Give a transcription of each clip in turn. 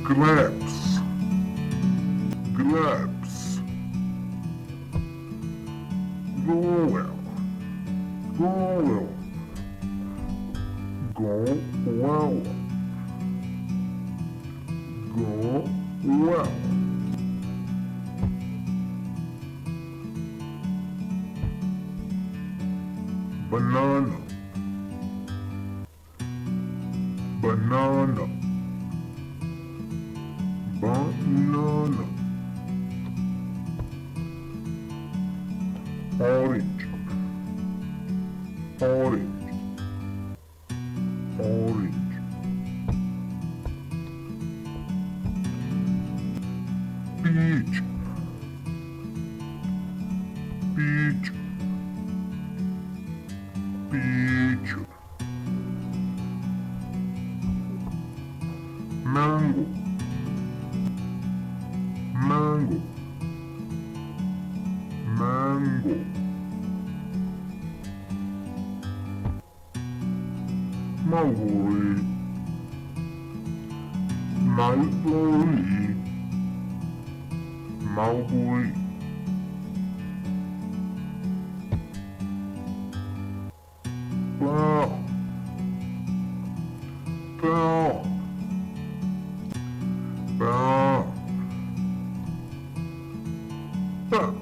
grapes, grapes, goel, goel, goel, goel, banana, banana, banana, orange, orange, orange, peach, peach, peach, mango, mango, mango, mulberry, mulberry, mulberry, pear, pear, pear, pear,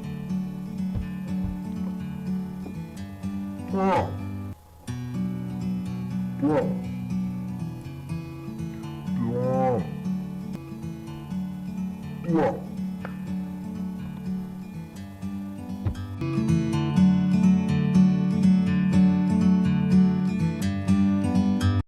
pear, pear, pear, pear.